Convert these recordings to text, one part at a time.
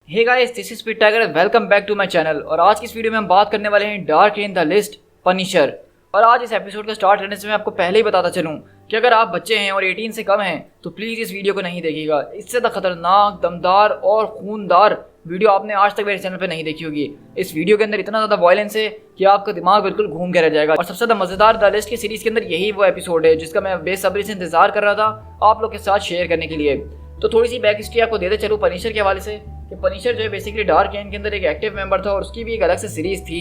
Hey guys, this is Speed Tiger, welcome back to my channel. और आज की इस वीडियो में हम बात करने वाले हैं dark in the list Punisher. और आज इस एपिसोड को स्टार्ट करने से मैं आपको पहले ही बताता चलूं कि अगर आप बच्चे हैं और 18 से कम हैं तो प्लीज़ इस वीडियो को नहीं देखिएगा। इससे तो खतरनाक, दमदार और खूनदार वीडियो आपने आज तक मेरे चैनल पे नहीं देखी होगी। इस वीडियो के अंदर इतना ज़्यादा वायलेंस है कि आपका दिमाग बिल्कुल घूम के रह जाएगा। और सबसे ज़्यादा मज़ेदार द लिस्ट की सीरीज़ के अंदर यही वो एपिसोड है जिसका मैं बेसब्री से इंतजार कर रहा था आप लोग के साथ शेयर करने के लिए। तो थोड़ी सी बैक हिस्ट्री आपको देते चलूँ पनिशर के हवाले से कि पनिशर जो है बेसिकली डार्क एंड के अंदर एक एक्टिव मेंबर था और उसकी भी एक अलग से सीरीज़ थी,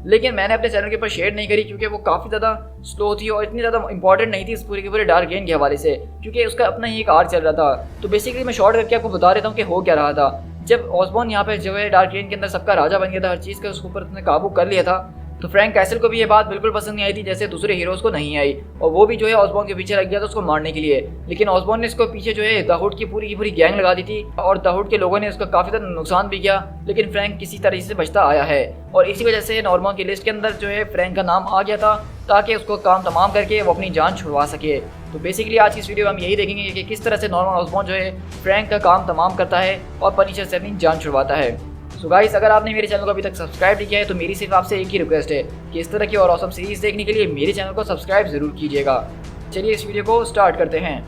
लेकिन मैंने अपने चैनल के ऊपर शेयर नहीं करी क्योंकि वो काफ़ी ज़्यादा स्लो थी और इतनी ज़्यादा इंपॉर्टेंट नहीं थी इस पूरे के पूरे डार्क गेन के हवाले से, क्योंकि उसका अपना ही एक आर्क चल रहा था। तो बेसिकली मैं शॉर्ट करके आपको बता देता हूँ कि हो क्या रहा था। जब ऑसबॉर्न यहाँ पे जो है डार्क गेन के अंदर सबका राजा बन गया था, हर चीज़ का उसके ऊपर उसने काबू कर लिया था, तो फ्रैंक कैसल को भी ये बात बिल्कुल पसंद नहीं आई थी जैसे दूसरे हीरोज़ को नहीं आई, और वो भी जो है ऑसबॉर्न के पीछे लग गया था उसको मारने के लिए। लेकिन ऑसबॉर्न ने इसको पीछे जो है द हुड की पूरी गैंग लगा दी थी और द हुड के लोगों ने उसका काफ़ी ज़्यादा नुकसान भी किया, लेकिन फ्रैंक किसी तरह से बचता आया है। और इसी वजह से नॉर्मन की लिस्ट के अंदर जो है फ्रैंक का नाम आ गया था ताकि उसको काम तमाम करके वो अपनी जान छुड़वा सके। तो बेसिकली आज की इस वीडियो में हम यही देखेंगे कि किस तरह से नॉर्मन ऑसबॉर्न जो है फ्रैंक का काम तमाम करता है और पनिशर से अपनी जान छुड़वाता है। सो गाइस, अगर आपने मेरे चैनल को अभी तक सब्सक्राइब नहीं किया है तो मेरी सिर्फ आपसे एक ही रिक्वेस्ट है कि इस तरह की और ऑसम सीरीज देखने के लिए मेरे चैनल को सब्सक्राइब जरूर कीजिएगा। चलिए इस वीडियो को स्टार्ट करते हैं।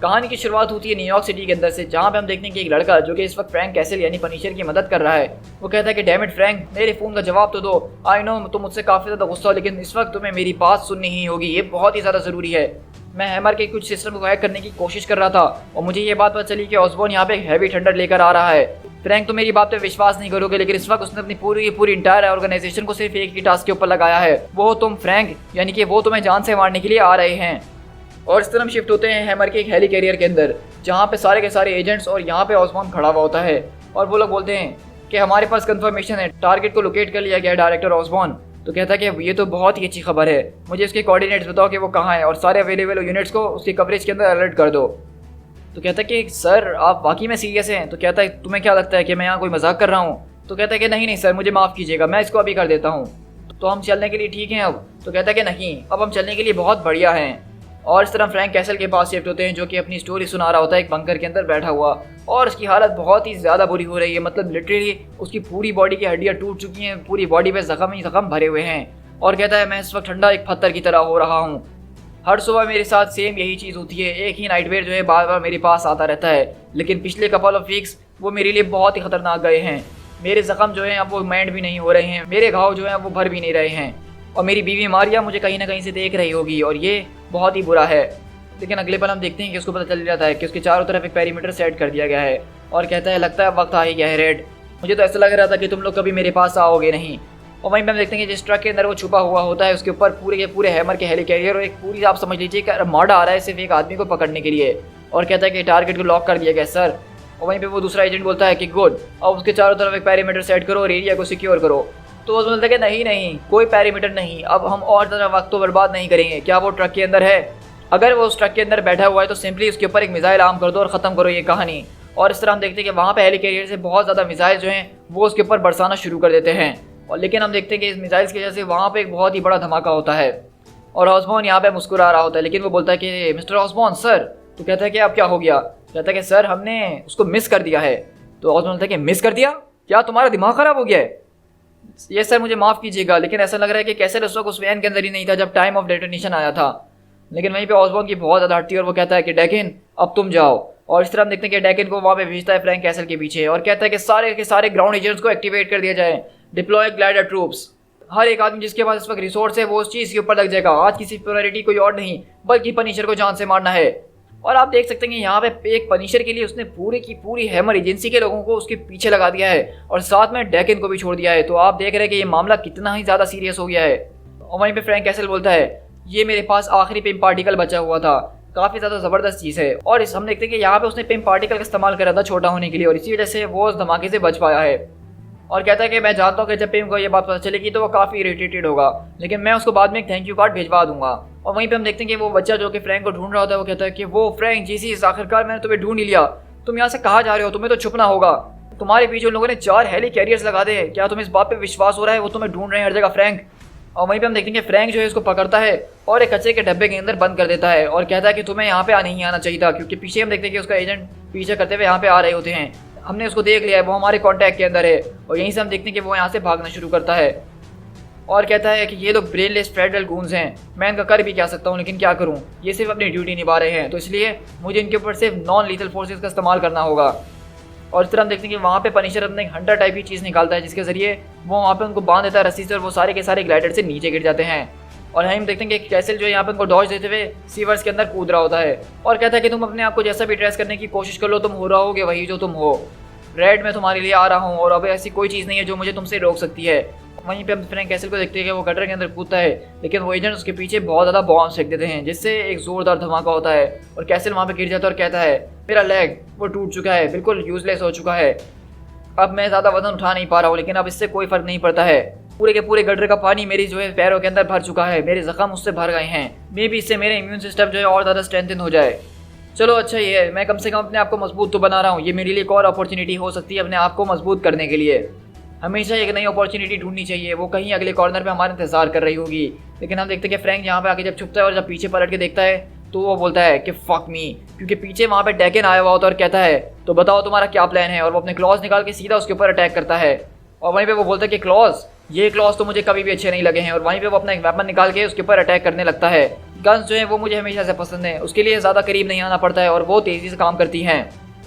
कहानी की शुरुआत होती है न्यूयॉर्क सिटी के अंदर से, जहाँ पे हम देखते हैं कि एक लड़का जो कि इस वक्त फ्रैंक कैसल यानी पनिशर की मदद कर रहा है, वो कहता है कि डैम इट फ्रैंक, मेरे फ़ोन का जवाब तो दो। आई नो तुम मुझसे काफ़ी ज़्यादा गुस्सा हो, लेकिन इस वक्त तुम्हें मेरी बात सुननी ही होगी, ये बहुत ही ज़्यादा ज़रूरी है। मैं हैमर के कुछ सिस्टम को हैक करने की कोशिश कर रहा था और मुझे ये बात पता चली कि ऑसबॉर्न यहाँ पे एक हैवी थंडर लेकर आ रहा है। फ्रैंक, तुम मेरी बात पे विश्वास नहीं करोगे, लेकिन इस वक्त उसने अपनी पूरी इंटायर ऑर्गेनाइजेशन को सिर्फ एक ही टास्क के ऊपर लगाया है, वो तुम फ्रैंक, यानी कि वो तुम्हें जान से मारने के लिए आ रहे हैं। और इस तरह हम शिफ्ट होते हैं हैमर के एक हेली कैरियर के अंदर, जहाँ पे सारे के सारे एजेंट्स और यहाँ पे ऑसबॉर्न खड़ा हुआ होता है और वो लोग बोलते हैं कि हमारे पास कंफर्मेशन है, टारगेट को लोकेट कर लिया गया है डायरेक्टर ऑसबॉर्न। तो कहता है कि ये तो बहुत ही अच्छी खबर है, मुझे उसके कोऑर्डिनेट्स बताओ कि वो कहाँ है और सारे अवेलेबल यूनिट्स को उसकी कवरेज के अंदर अलर्ट कर दो। तो कहता है कि सर आप वाकई में सीरियस हैं? तो कहता है तुम्हें क्या लगता है कि मैं यहाँ कोई मजाक कर रहा हूँ? तो कहता है कि नहीं सर, मुझे माफ़ कीजिएगा, मैं इसको अभी कर देता हूँ। तो हम चलने के लिए ठीक हैं अब? तो कहता है कि नहीं, अब हम चलने के लिए बहुत बढ़िया हैं। और इस तरह फ्रैंक कैसल के पास शिफ्ट होते हैं जो कि अपनी स्टोरी सुना रहा होता है एक बंकर के अंदर बैठा हुआ, और उसकी हालत बहुत ही ज़्यादा बुरी हो रही है। मतलब लिटरली उसकी पूरी बॉडी की हड्डियाँ टूट चुकी हैं, पूरी बॉडी पे ज़ख्म ही ज़ख्म भरे हुए हैं। और कहता है मैं इस वक्त ठंडा एक पत्थर की तरह हो रहा हूँ, हर सुबह मेरे साथ सेम यही चीज़ होती है, एक ही नाइटमेयर जो है बार बार मेरे पास आता रहता है, लेकिन पिछले कपल ऑफ वीक्स वो मेरे लिए बहुत ही खतरनाक गए हैं। मेरे ज़ख्म जो हैं अब वो मैंड भी नहीं हो रहे हैं, मेरे घाव जो हैं वो भर भी नहीं रहे हैं, और मेरी बीवी मारिया मुझे कहीं ना कहीं से देख रही होगी और ये बहुत ही बुरा है। लेकिन अगले पल हम देखते हैं कि उसको पता चल जाता है कि उसके चारों तरफ एक पेरीमीटर सेट कर दिया गया है, और कहता है लगता है वक्त आ ही गया है रेड, मुझे तो ऐसा लग रहा था कि तुम लोग कभी मेरे पास आओगे नहीं। और वहीं पे हम देखते हैं कि जिस ट्रक के अंदर वो छुपा हुआ होता है उसके ऊपर पूरे के पूरे हैमर के हेली कैरियर और एक पूरी आप समझ लीजिए कि अर्माडा आ रहा है सिर्फ एक आदमी को पकड़ने के लिए, और कहता है कि टारगेट को लॉक कर दिया गया सर। और वहीं पे वो दूसरा एजेंट बोलता है कि गुड, अब उसके चारों तरफ एक पेरीमीटर सेट करो और एरिया को सिक्योर करो। तो वो बोलता है कि नहीं कोई पेरीमीटर नहीं, अब हम और ज़्यादा वक्त तो बर्बाद नहीं करेंगे, क्या वो ट्रक के अंदर है? अगर वो उस ट्रक के अंदर बैठा हुआ है तो सिंपली उसके ऊपर एक मिसाइल आर्म कर दो और ख़त्म करो ये कहानी। और इस तरह हम देखते हैं कि वहाँ पे हेली कैरियर से बहुत ज़्यादा मिसाइल जो हैं वो उसके ऊपर बरसाना शुरू कर देते हैं, और लेकिन हम देखते हैं कि इस मिसाइल्स की वजह से वहाँ पे एक बहुत ही बड़ा धमाका होता है और ऑसबॉर्न यहाँ पे मुस्कुरा रहा होता है, लेकिन वो बोलता है कि मिस्टर ऑसबॉर्न सर। तो कहता है कि अब क्या हो गया? कहता है कि सर हमने उसको मिस कर दिया है। तो ऑसबॉर्न बोलता है कि मिस कर दिया? क्या तुम्हारा दिमाग ख़राब हो गया है? ये सर मुझे माफ़ कीजिएगा, लेकिन ऐसा लग रहा है कि कैसे उस वक्त उस वैन के अंदर ही नहीं था जब टाइम ऑफ डेटोनेशन आया था। लेकिन वहीं पे ऑसबॉर्न की बहुत ज़्यादा हटती है और वो कहता है कि डेकिन अब तुम जाओ। और इस तरह हम देखते हैं कि डैकन को वहाँ पे भेजता है फ्रैंक कैसल के पीछे और कहता है कि सारे के सारे ग्राउंड एजेंट्स को एक्टिवेट कर दिया जाए, डिप्लॉय ग्लाइडर ट्रूप्स। हर एक आदमी जिसके पास इस वक्त रिसोर्स है वो उस चीज़ के ऊपर लग जाएगा। आज की प्रायोरिटी कोई और नहीं बल्कि पनिशर को जान से मारना है। और आप देख सकते हैं कि यहाँ पे एक पनिशर के लिए उसने पूरी की पूरी हैमर एजेंसी के लोगों को उसके पीछे लगा दिया है और साथ में डैकन को भी छोड़ दिया है। तो आप देख रहे हैं कि ये मामला कितना ही ज़्यादा सीरियस हो गया है। और वहीं पे फ्रैंक कैसल बोलता है ये मेरे पास आखिरी पिम पार्टिकल बचा हुआ था, काफ़ी ज़्यादा ज़बरदस्त चीज़ है। और इस हम देखते हैं कि यहाँ पे उसने पिम पार्टिकल का इस्तेमाल करा था छोटा होने के लिए और इसी वजह से वो उस धमाके से बच पाया है। और कहता है कि मैं जानता हूँ कि जब पिम को ये बात पता चलेगी तो वो काफ़ी इरिटेटेड होगा, लेकिन मैं उसको बाद में एक थैंक यू कार्ड भिजवा दूंगा। और वहीं पे हम देखते हैं कि वो बच्चा जो कि फ्रैंक को ढूंढ रहा होता है वो कहता है कि वो फ्रैंक जीसीस आखिरकार मैंने तुम्हें ढूंढ ही लिया, तुम यहाँ से कहाँ जा रहे हो, तुम्हें तो छुपना होगा, तुम्हारे पीछे उन लोगों ने 4 हेली कैरियर्स लगा दे, क्या तुम्हें इस बात पे विश्वास हो रहा है, वो तुम्हें ढूंढ रहे हैं हर जगह फ्रैंक। और वहीं पे हम देखते हैं कि फ्रैंक जो है उसको पकड़ता है और एक कचरे के डब्बे के अंदर बंद कर देता है और कहता है कि तुम्हें यहाँ पे नहीं आना चाहिए था, क्योंकि पीछे हम देखते हैं कि उसका एजेंट पीछे करते हुए यहाँ पे आ रहे होते हैं। हमने उसको देख लिया है, वो हमारे कांटेक्ट के अंदर है। और यहीं से हम देखते हैं कि वो यहाँ से भागना शुरू करता है और कहता है कि ये लोग ब्रेनलेस फेडरल गूंज हैं, मैं इनका कर भी क्या सकता हूँ, लेकिन क्या करूँ, ये सिर्फ अपनी ड्यूटी निभा रहे हैं, तो इसलिए मुझे इनके ऊपर सिर्फ नॉन लीथल फोर्सेस का इस्तेमाल करना होगा। और इस तरह हम देखते हैं कि वहाँ पे पनिशर अपने एक हंटर टाइप की चीज़ निकालता है जिसके जरिए वो वहाँ पे उनको बांध देता है रस्सी से और वो सारे के सारे ग्लाइडर से नीचे गिर जाते हैं। और हम देखते हैं कि कैसल जो है यहाँ पे उनको डॉज देते हुए सीवर्स के अंदर कूद रहा होता है और कहता है कि तुम अपने आप को जैसा भी ड्रेस करने की कोशिश कर लो, तुम हो रहोगे वही जो तुम हो, रेड में तुम्हारे लिए आ रहा हूँ और अब ऐसी कोई चीज़ नहीं है जो मुझे तुमसे रोक सकती है। वहीं पे हम फ्रैंक कैसल को देखते हैं कि वो गटर के अंदर कूदता है, लेकिन वो एजेंट उसके पीछे बहुत ज़्यादा बॉम्ब फेंक देते हैं जिससे एक ज़ोरदार धमाका होता है और कैसल वहाँ पे गिर जाता है और कहता है मेरा लेग वो टूट चुका है, बिल्कुल यूजलेस हो चुका है, अब मैं ज़्यादा वजन उठा नहीं पा रहा हूँ, लेकिन अब इससे कोई फ़र्क नहीं पड़ता है, पूरे के पूरे गटर का पानी मेरी जो है पैरों के अंदर भर चुका है, मेरे जख्म उससे भर गए हैं, मे भी इससे मेरे इम्यून सिस्टम जो है और ज़्यादा स्ट्रेंथन हो जाए। चलो अच्छा ये है, मैं कम से कम अपने आप को मजबूत तो बना रहा हूँ, ये मेरे लिए एक और अपॉर्चुनिटी हो सकती है अपने आप को मजबूत करने के लिए। हमेशा एक नई अपॉर्चुनिटी ढूंढनी चाहिए, वो कहीं अगले कॉर्नर पे हमारा इंतजार कर रही होगी। लेकिन हम देखते हैं कि फ्रैंक यहाँ पे आके जब छुपता है और जब पीछे पलट के देखता है तो वो बोलता है कि फक मी, क्योंकि पीछे वहाँ पे डैकन आया हुआ होता है और कहता है तो बताओ तुम्हारा क्या प्लान है, और वो अपने क्लॉज निकाल के सीधा उसके ऊपर अटैक करता है। और वहीं पे वो बोलता है कि क्लॉज, ये क्लॉज तो मुझे कभी भी अच्छे नहीं लगे हैं, और वहीं पे वो अपना एक वेपन निकाल के उसके ऊपर अटैक करने लगता है। गन्स जो है वो मुझे हमेशा से पसंद है, उसके लिए ज़्यादा करीब नहीं आना पड़ता है और वो तेज़ी से काम करती हैं।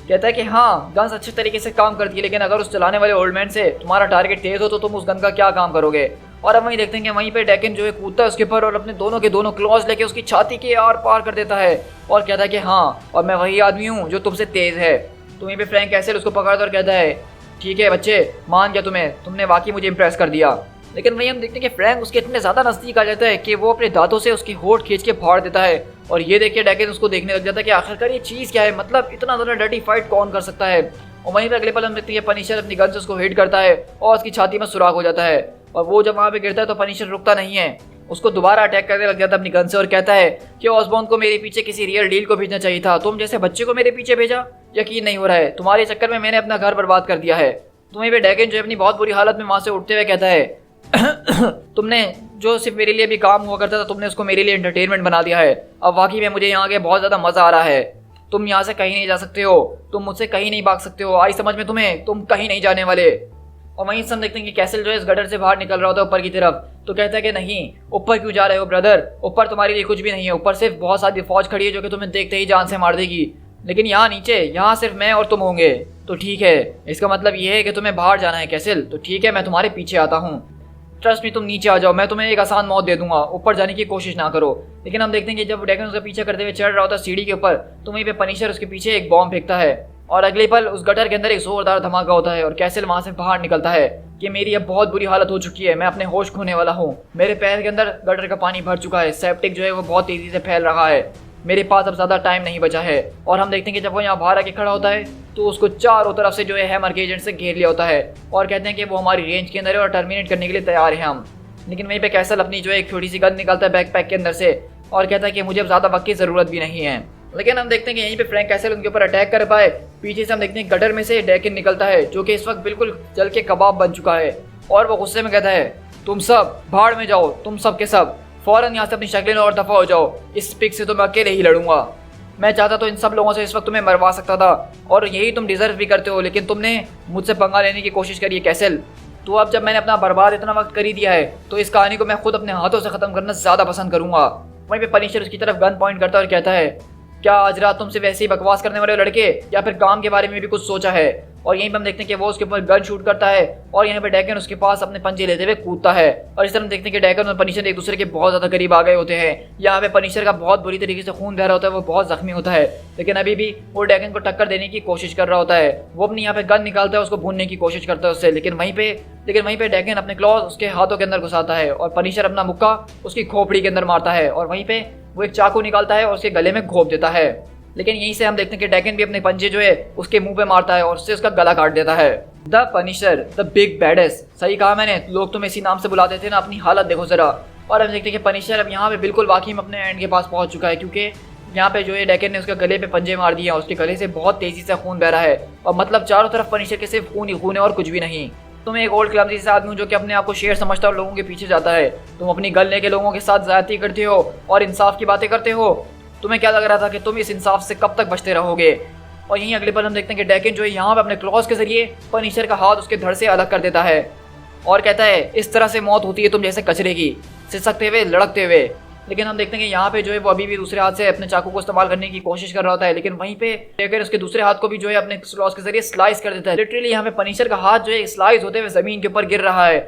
कहता है कि हाँ गन्स अच्छे तरीके से काम करती है, लेकिन अगर उस चलाने वाले ओल्ड मैन से तुम्हारा टारगेट तेज हो तो तुम उस गन का क्या काम करोगे। और अब वहीं देखते हैं कि वहीं पे डैकन जो है कूदता है उसके ऊपर और अपने दोनों के दोनों क्लॉज लेके उसकी छाती के आर पार कर देता है और कहता है कि हाँ और मैं वही आदमी हूँ जो तुमसे तेज है। तो वहीं पे फ्रैंक कैसल उसको पकड़ता और कहता है ठीक है बच्चे, मान गया तुम्हें, तुमने वाकई मुझे इंप्रेस कर दिया। लेकिन वहीं हम देखते हैं कि फ्रैंक उसके इतने ज़्यादा नज़दीक आ जाता है कि वो अपने दांतों से उसकी होठ खींच के फाड़ देता है। और ये देखिए डैकन उसको देखने लग जाता है कि आखिरकार ये चीज़ क्या है, मतलब इतना ज़्यादा डर्टी फाइट कौन कर सकता है। और वहीं पर अगले पल हम देखते हैं पनिशर अपनी गन से उसको हिट करता है और उसकी छाती में सुराख हो जाता है। और वो जब वहाँ पे गिरता है तो पनिशर रुकता नहीं है, उसको दोबारा अटैक करने लग जाता है अपनी गन से और कहता है कि ऑसबॉर्न को मेरे पीछे किसी रियल डील को भेजना चाहिए था, तुम जैसे बच्चे को मेरे पीछे भेजा, यकीन नहीं हो रहा है, तुम्हारे चक्कर में मैंने अपना घर बर्बाद कर दिया है। तुम्हें पे डैकन जो अपनी बहुत बुरी हालत में वहाँ से उठते हुए कहता है तुमने जो सिर्फ मेरे लिए भी काम हुआ करता था तुमने उसको मेरे लिए एंटरटेनमेंट बना दिया है, अब वाकई में मुझे यहाँ आके बहुत ज़्यादा मज़ा आ रहा है, तुम यहाँ से कहीं नहीं जा सकते हो, तुम मुझसे कहीं नहीं भाग सकते हो, आई समझ में तुम्हें, तुम कहीं नहीं जाने वाले। और वहीं से हम देखते हैं कि कैसल जो है इस गटर से बाहर निकल रहा होता है ऊपर की तरफ, तो कहता है कि नहीं ऊपर क्यों जा रहे हो ब्रदर, ऊपर तुम्हारे लिए कुछ भी नहीं है, ऊपर सिर्फ बहुत सारी फौज खड़ी है जो कि तुम्हें देखते ही जान से मार देगी, लेकिन यहाँ नीचे यहाँ सिर्फ मैं और तुम होंगे। तो ठीक है, इसका मतलब ये है कि तुम्हें बाहर जाना है कैसल, तो ठीक है मैं तुम्हारे पीछे आता हूँ, ट्रस्ट मी तुम नीचे आ जाओ, मैं तुम्हें एक आसान मौत दे दूंगा, ऊपर जाने की कोशिश ना करो। लेकिन हम देखते हैं कि जब डैकन उसका पीछे करते हुए चढ़ रहा होता है सीढ़ी के ऊपर, तो वहीं पे पनिशर उसके पीछे एक बॉम्ब फेंकता है और अगले पल उस गटर के अंदर एक जोरदार धमाका होता है और कैसल वहां से बाहर निकलता है कि मेरी अब बहुत बुरी हालत हो चुकी है, मैं अपने होश खोने वाला हूँ, मेरे पैर के अंदर गटर का पानी भर चुका है, सेप्टिक जो है वो बहुत तेजी से फैल रहा है, मेरे पास अब ज़्यादा टाइम नहीं बचा है। और हम देखते हैं कि जब वो यहाँ बाहर आके खड़ा होता है तो उसको चारों तरफ से जो है हैमर के एजेंट से घेर लिया होता है और कहते हैं कि वो हमारी रेंज के अंदर है और टर्मिनेट करने के लिए तैयार है हम। लेकिन वहीं पे कैसल अपनी जो है एक छोटी सी गन निकालता है बैकपैक के अंदर से और कहता है कि मुझे अब ज़्यादा वक्त की ज़रूरत भी नहीं है। लेकिन हम देखते हैं कि यहीं पे फ्रैंक कैसल उनके ऊपर अटैक कर पाए, पीछे से हम देखते हैं गटर में से डैकन निकलता है जो कि इस वक्त बिल्कुल जल के कबाब बन चुका है और वो गुस्से में कहता है तुम सब भाड़ में जाओ, तुम सब के सब फौरन यहाँ से अपनी शक्लें और दफ़ा हो जाओ, इस पिक से तो मैं अकेले ही लड़ूंगा, मैं चाहता तो इन सब लोगों से इस वक्त तुम्हें मरवा सकता था और यही तुम डिजर्व भी करते हो, लेकिन तुमने मुझसे पंगा लेने की कोशिश करी है कैसल। तो अब जब मैंने अपना बर्बाद इतना वक्त कर ही दिया है तो इस कहानी को मैं खुद अपने हाथों से ख़त्म करना ज़्यादा पसंद करूंगा। वहीं पे पनिशर उसकी तरफ गन पॉइंट करता है और कहता है क्या आज रात तुमसे वैसे ही बकवास करने वाले लड़के या फिर काम के बारे में भी कुछ सोचा है? और यहीं पे हम देखते हैं कि वो उसके ऊपर गन शूट करता है और यहाँ पे डैकन उसके पास अपने पंजे लेते हुए कूदता है। और इस तरह हम देखते हैं कि डैकन और पनिशर एक दूसरे के बहुत ज्यादा करीब आ गए होते हैं। यहाँ पे पनिशर का बहुत बुरी तरीके से खून बह रहा होता है, वो बहुत जख्मी होता है, लेकिन अभी भी वो डैकन को टक्कर देने की कोशिश कर रहा होता है। वो अपनी यहाँ पे गन निकालता है, उसको भूनने की कोशिश करता है उससे, लेकिन वहीं पे डैकन अपने क्लॉज उसके हाथों के अंदर घुसाता है और पनिशर अपना मुक्का उसकी खोपड़ी के अंदर मारता है और वहीं पे वो एक चाकू निकालता है और उसके गले में घोंप देता है। लेकिन यहीं से हम देखते हैं कि डैकन भी अपने पंजे जो है उसके मुंह पे मारता है और उससे उसका गला काट देता है। The Punisher, the big baddest, सही कहा मैंने, लोग तुम्हें इसी नाम से बुलाते थे ना, अपनी हालत देखो जरा। और हम देखते हैं कि पनिशर अब यहाँ पे बिल्कुल वाकई में अपने एंड के पास पहुंच चुका है, क्योंकि यहाँ पे जो है डैकन ने उसके गले पे पंजे मार दिए और उसके गले से बहुत तेजी से खून बह रहा है और मतलब चारों तरफ पनिशर के सिर्फ खून ही खून है और कुछ भी नहीं। तुम एक ओल्ड क्लबजी से आदमी जो कि अपने आप को शेर समझता है और लोगों के पीछे जाता है। तुम अपनी गन लेके लोगों के साथ ज्यादती करते हो और इंसाफ की बातें करते हो। तुम्हें क्या लग रहा था कि तुम इस इंसाफ से कब तक बचते रहोगे? और यहीं अगले पल हम देखते हैं कि डैकन जो है यहाँ पे अपने क्लॉज के जरिए पनिशर का हाथ उसके धड़ से अलग कर देता है और कहता है, इस तरह से मौत होती है तुम जैसे कचरे की, सिसकते हुए, लड़कते हुए। लेकिन हम देखते हैं कि यहाँ पे जो है वो अभी भी दूसरे हाथ से अपने चाकू को इस्तेमाल करने की कोशिश कर रहा होता है, लेकिन वहीं पे डैकन उसके दूसरे हाथ को भी जो है अपने क्लॉज के जरिए स्लाइस कर देता है। लिटरली यहाँ पे पनिशर का हाथ जो है स्लाइस होते हुए जमीन के ऊपर गिर रहा है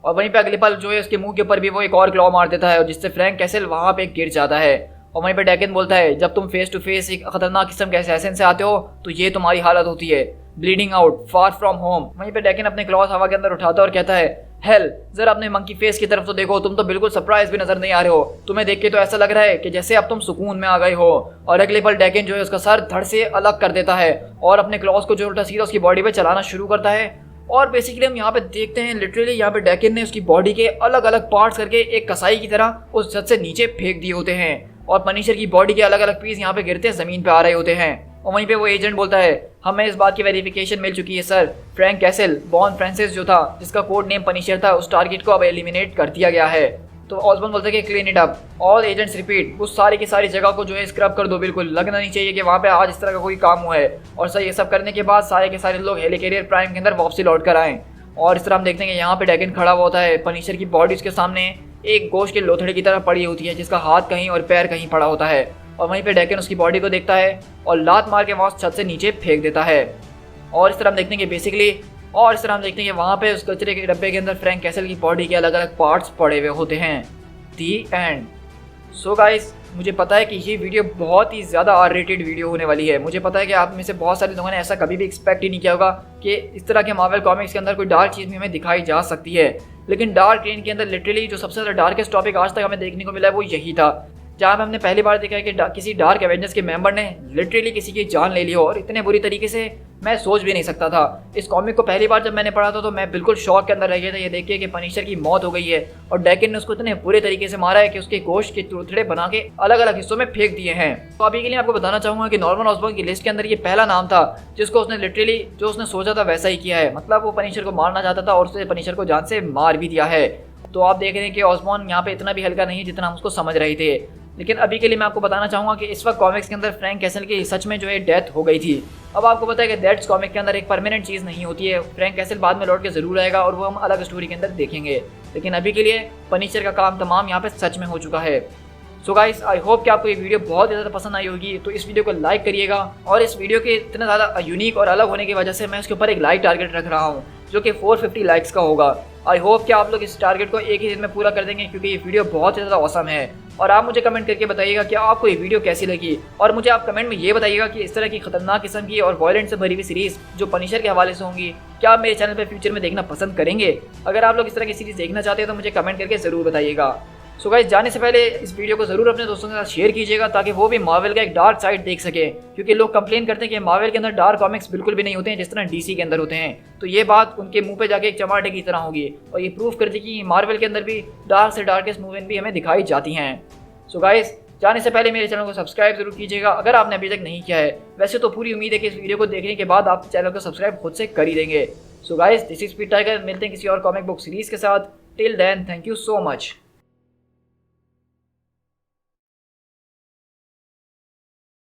और वहीं पे अगले पल जो है उसके मुंह के ऊपर भी वो एक और क्लॉ मार देता है और जिससे फ्रैंक कैसल वहां पे गिर जाता है। और वहीं पे डैकन बोलता है, जब तुम फेस टू फेस एक खतरनाक किस्म के असैसिन से आते हो तो ये तुम्हारी हालत होती है, bleeding out, far from home. वहीं पे डैकन अपने क्लॉज हवा के अंदर उठाता है और कहता है, हेल, जरा अपने मंकी फेस की तरफ तो देखो, तुम तो बिल्कुल सरप्राइज भी नजर नहीं आ रहे हो। तुम्हें देख के तो ऐसा लग रहा है कि जैसे अब तुम सुकून में आ गए हो। और अगले पल डैकन जो है उसका सर धड़ से अलग कर देता है और अपने क्लॉज को जो उल्टा सीधा उसकी बॉडी पे चलाना शुरू करता है। और बेसिकली हम यहाँ पे देखते हैं लिटरली यहाँ पे डैकन ने उसकी बॉडी के अलग अलग पार्ट्स करके एक कसाई की तरह उस छत से नीचे फेंक दिए होते हैं और पनिशर की बॉडी के अलग अलग पीस यहाँ पे गिरते जमीन पे आ रहे होते हैं। और वहीं पे वो एजेंट बोलता है, हमें इस बात की वेरिफिकेशन मिल चुकी है sir, Frank castle born Francis जो था, जिसका कोड नेम पनिशर था, उस टारगेट को अब एलिमिनेट कर दिया गया है। तो ऑसबॉर्न बोलता है कि clean it up, all agents repeat, उस सारी की सारी जगह को जो है स्क्रब कर दो, बिल्कुल लगना नहीं चाहिए कि वहाँ पे आज इस तरह का कोई काम हुआ है। और सर ये सब करने के बाद सारे के सारे लोग हेलिकैरियर प्राइम के अंदर वापसी लौट कर आए। और इस तरह हम देखते हैं कि यहाँ पे डैकन खड़ा हुआ होता है, पनिशर की बॉडी उसके सामने एक गोश्त के लोथड़े की तरह पड़ी होती है, जिसका हाथ कहीं और पैर कहीं पड़ा होता है। और वहीं पे डैकन उसकी बॉडी को देखता है और लात मार के वहाँ छत से नीचे फेंक देता है। और इस तरह हम देखते हैं कि वहाँ पे उस कचरे के डब्बे के अंदर फ्रैंक कैसल की बॉडी के अलग अलग पार्ट्स पड़े हुए होते हैं। दी एंड। सो गाइस, मुझे पता है कि ये वीडियो बहुत ही ज़्यादा आर रेटेड वीडियो होने वाली है। मुझे पता है कि आप में से बहुत सारे लोगों ने ऐसा कभी भी एक्सपेक्ट ही नहीं किया होगा कि इस तरह के मार्वल कॉमिक्स के अंदर कोई डार्क चीज़ भी हमें दिखाई जा सकती है। लेकिन डार्क रेन के अंदर लिटरली जो सबसे ज़्यादा डार्केस्ट टॉपिक आज तक हमें देखने को मिला है वो यही था, जहाँ पे हमने पहली बार देखा है कि किसी डार्क एवेंजर्स के मेंबर ने लिटरली किसी की जान ले ली हो और इतने बुरी तरीके से मैं सोच भी नहीं सकता था। इस कॉमिक को पहली बार जब मैंने पढ़ा था तो मैं बिल्कुल शॉक के अंदर रह गया था ये देख के कि पनिशर की मौत हो गई है और डैकन ने उसको इतने बुरे तरीके से मारा है कि उसके गोश्त के टुकड़े बना के अलग अलग हिस्सों में फेंक दिए हैं। तो अभी के लिए आपको बताना चाहूंगा कि नॉर्मन ऑसबॉर्न की लिस्ट के अंदर ये पहला नाम था जिसको उसने लिटरली जो उसने सोचा था वैसा ही किया है। मतलब वो पनिशर को मारना चाहता था और उसने पनिशर को जान से मार भी दिया है। तो आप देख रहे हैं कि ऑसबॉर्न यहाँ पे इतना भी हल्का नहीं है जितना हम उसको समझ रहे थे। लेकिन अभी के लिए मैं आपको बताना चाहूँगा कि इस वक्त कॉमिक्स के अंदर फ्रैंक कैसल की सच में जो है डेथ हो गई थी। अब आपको पता है कि डेथ्स कॉमिक के अंदर एक परमानेंट चीज़ नहीं होती है। फ्रैंक कैसल बाद में लौट के ज़रूर आएगा और वो हम अलग स्टोरी के अंदर देखेंगे। लेकिन अभी के लिए पनिशर का काम तमाम यहाँ पे सच में हो चुका है। सो गाइस, आई होप कि आपको ये वीडियो बहुत ज़्यादा पसंद आई होगी। तो इस वीडियो को लाइक करिएगा और इस वीडियो के इतना ज़्यादा यूनिक और अलग होने की वजह से मैं उसके ऊपर एक लाइक टारगेट रख रहा हूँ जो कि 450 लाइक्स का होगा। आई होप कि आप लोग इस टारगेट को एक ही दिन में पूरा कर देंगे क्योंकि ये वीडियो बहुत ज़्यादा औसम है। और आप मुझे कमेंट करके बताइएगा कि आपको ये वीडियो कैसी लगी और मुझे आप कमेंट में ये बताइएगा कि इस तरह की खतरनाक किस्म की और वायलेंट से भरी हुई सीरीज़ जो पनिशर के हवाले से होंगी क्या आप मेरे चैनल पर फ्यूचर में देखना पसंद करेंगे। अगर आप लोग इस तरह की सीरीज़ देखना चाहते हैं तो मुझे कमेंट करके ज़रूर बताइएगा। सो गाइस, जाने से पहले इस वीडियो को ज़रूर अपने दोस्तों के साथ शेयर कीजिएगा ताकि वो भी मार्वल का एक डार्क साइड देख सके, क्योंकि लोग कंप्लेन करते हैं कि मार्वल के अंदर डार्क कॉमिक्स बिल्कुल भी नहीं होते हैं जिस तरह डीसी के अंदर होते हैं। तो ये बात उनके मुंह पे जाके एक चमाटे की तरह होगी और ये प्रूफ करती है कि मार्वल के अंदर भी डार्क से डार्केस्ट मूवमेंट भी हमें दिखाई जाती हैं। सो गाइस, जाने से पहले मेरे चैनल को सब्सक्राइब जरूर कीजिएगा अगर आपने अभी तक नहीं किया है। वैसे तो पूरी उम्मीद है कि इस वीडियो को देखने के बाद आप चैनल को सब्सक्राइब खुद से कर ही देंगे। So guys, this is Speed Tiger. मिलते हैं किसी और कॉमिक बुक सीरीज के साथ। Till then, thank you so much.